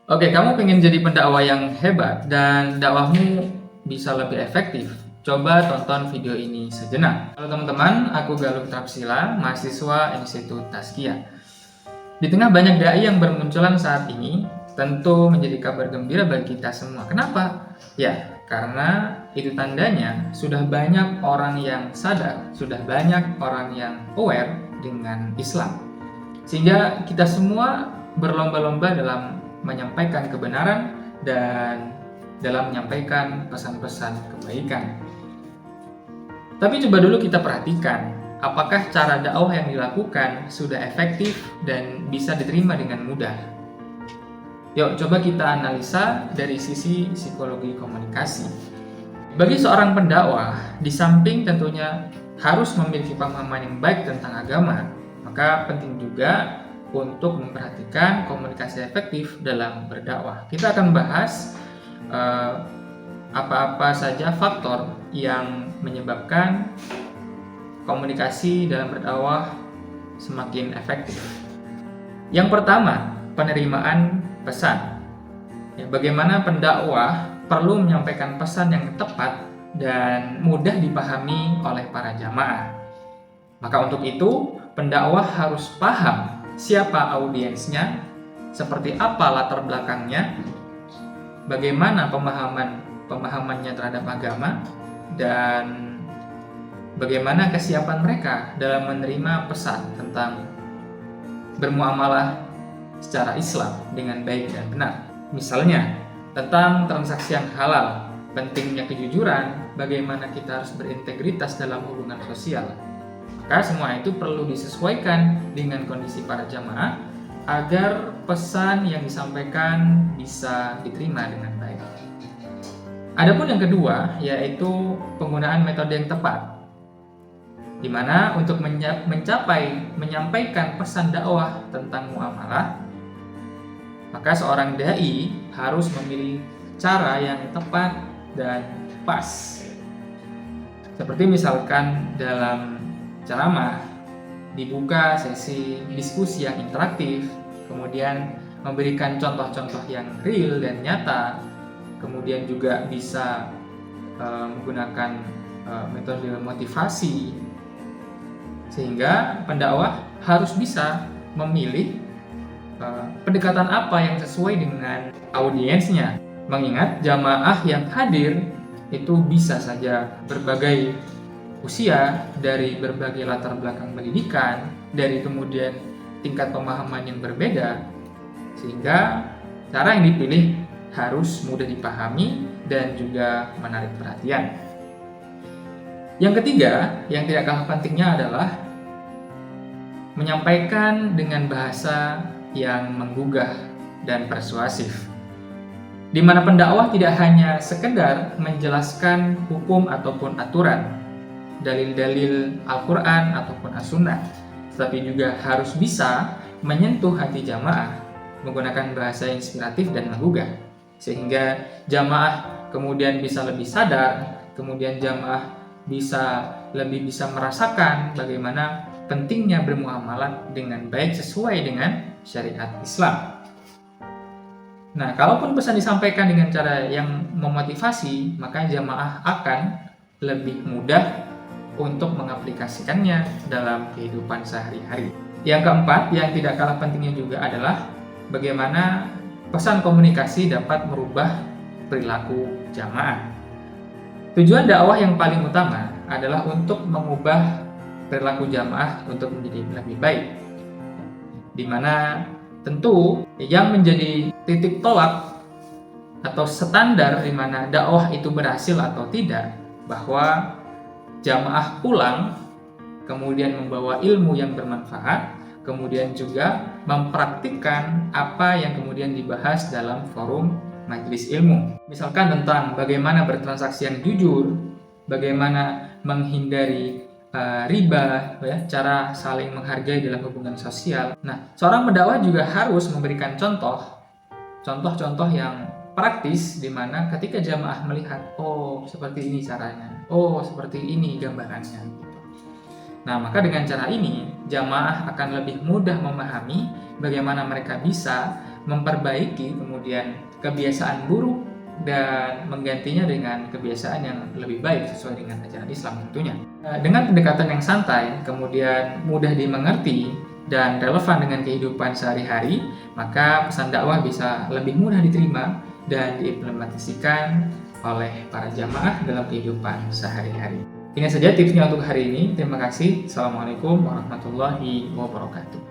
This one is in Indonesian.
Oke, kamu pengen jadi pendakwah yang hebat dan dakwahmu bisa lebih efektif? Coba tonton video ini sejenak. Halo teman-teman, aku Galuh Trapsila, mahasiswa Institut Tazkiyah. Di tengah banyak dai yang bermunculan saat ini, tentu menjadi kabar gembira bagi kita semua. Kenapa? Ya, karena itu tandanya sudah banyak orang yang sadar, sudah banyak orang yang aware dengan Islam. Sehingga kita semua berlomba-lomba dalam menyampaikan kebenaran dan dalam menyampaikan pesan-pesan kebaikan. Tapi coba dulu kita perhatikan, apakah cara dakwah yang dilakukan sudah efektif dan bisa diterima dengan mudah? Yuk, coba kita analisa dari sisi psikologi komunikasi. Bagi seorang pendakwah, di samping tentunya harus memiliki pemahaman yang baik tentang agama, maka penting juga untuk memperhatikan komunikasi efektif dalam berdakwah. Kita akan bahas apa-apa saja faktor yang menyebabkan komunikasi dalam berdakwah semakin efektif. Yang pertama, penerimaan pesan. Bagaimana pendakwah perlu menyampaikan pesan yang tepat dan mudah dipahami oleh para jamaah. Maka untuk itu, pendakwah harus paham siapa audiensnya, seperti apa latar belakangnya, bagaimana pemahamannya terhadap agama, dan bagaimana kesiapan mereka dalam menerima pesan tentang bermuamalah secara Islam dengan baik dan benar. Misalnya, tentang transaksi yang halal, pentingnya kejujuran, bagaimana kita harus berintegritas dalam hubungan sosial. Maka semua itu perlu disesuaikan dengan kondisi para jamaah agar pesan yang disampaikan bisa diterima dengan baik. Adapun yang kedua, yaitu penggunaan metode yang tepat, di mana untuk menyampaikan pesan dakwah tentang muamalah, maka seorang dai harus memilih cara yang tepat dan pas. Seperti misalkan dalam ceramah dibuka sesi diskusi yang interaktif, kemudian memberikan contoh-contoh yang real dan nyata, kemudian juga bisa menggunakan metode motivasi, sehingga pendakwah harus bisa memilih pendekatan apa yang sesuai dengan audiensnya. Mengingat jamaah yang hadir itu bisa saja berbagai usia, dari berbagai latar belakang pendidikan, dari kemudian tingkat pemahaman yang berbeda, sehingga cara yang dipilih harus mudah dipahami dan juga menarik perhatian. Yang ketiga, yang tidak kalah pentingnya adalah menyampaikan dengan bahasa yang menggugah dan persuasif, di mana pendakwah tidak hanya sekedar menjelaskan hukum ataupun aturan, dalil-dalil Al-Quran ataupun As-Sunnah, tetapi juga harus bisa menyentuh hati jamaah menggunakan bahasa yang inspiratif dan menggugah, sehingga jamaah kemudian bisa lebih sadar, kemudian jamaah lebih bisa merasakan bagaimana pentingnya bermuamalah dengan baik sesuai dengan syariat Islam. Nah, kalaupun pesan disampaikan dengan cara yang memotivasi, maka jamaah akan lebih mudah untuk mengaplikasikannya dalam kehidupan sehari-hari. Yang keempat, yang tidak kalah pentingnya juga adalah bagaimana pesan komunikasi dapat merubah perilaku jamaah. Tujuan dakwah yang paling utama adalah untuk mengubah perilaku jamaah untuk menjadi lebih baik, di mana tentu yang menjadi titik tolak atau standar di mana dakwah itu berhasil atau tidak, bahwa jamaah pulang kemudian membawa ilmu yang bermanfaat, kemudian juga mempraktikkan apa yang kemudian dibahas dalam forum majelis ilmu. Misalkan tentang bagaimana bertransaksi yang jujur, bagaimana menghindari riba, cara saling menghargai dalam hubungan sosial. Nah, seorang pendakwah juga harus memberikan contoh-contoh yang praktis, di mana ketika jamaah melihat, oh seperti ini caranya, oh seperti ini gambarannya. Nah, maka dengan cara ini jamaah akan lebih mudah memahami bagaimana mereka bisa memperbaiki kemudian kebiasaan buruk dan menggantinya dengan kebiasaan yang lebih baik sesuai dengan ajaran Islam tentunya. Dengan pendekatan yang santai, kemudian mudah dimengerti dan relevan dengan kehidupan sehari-hari, maka pesan dakwah bisa lebih mudah diterima dan diimplementasikan oleh para jamaah dalam kehidupan sehari-hari. Ini saja tipsnya untuk hari ini. Terima kasih. Assalamualaikum warahmatullahi wabarakatuh.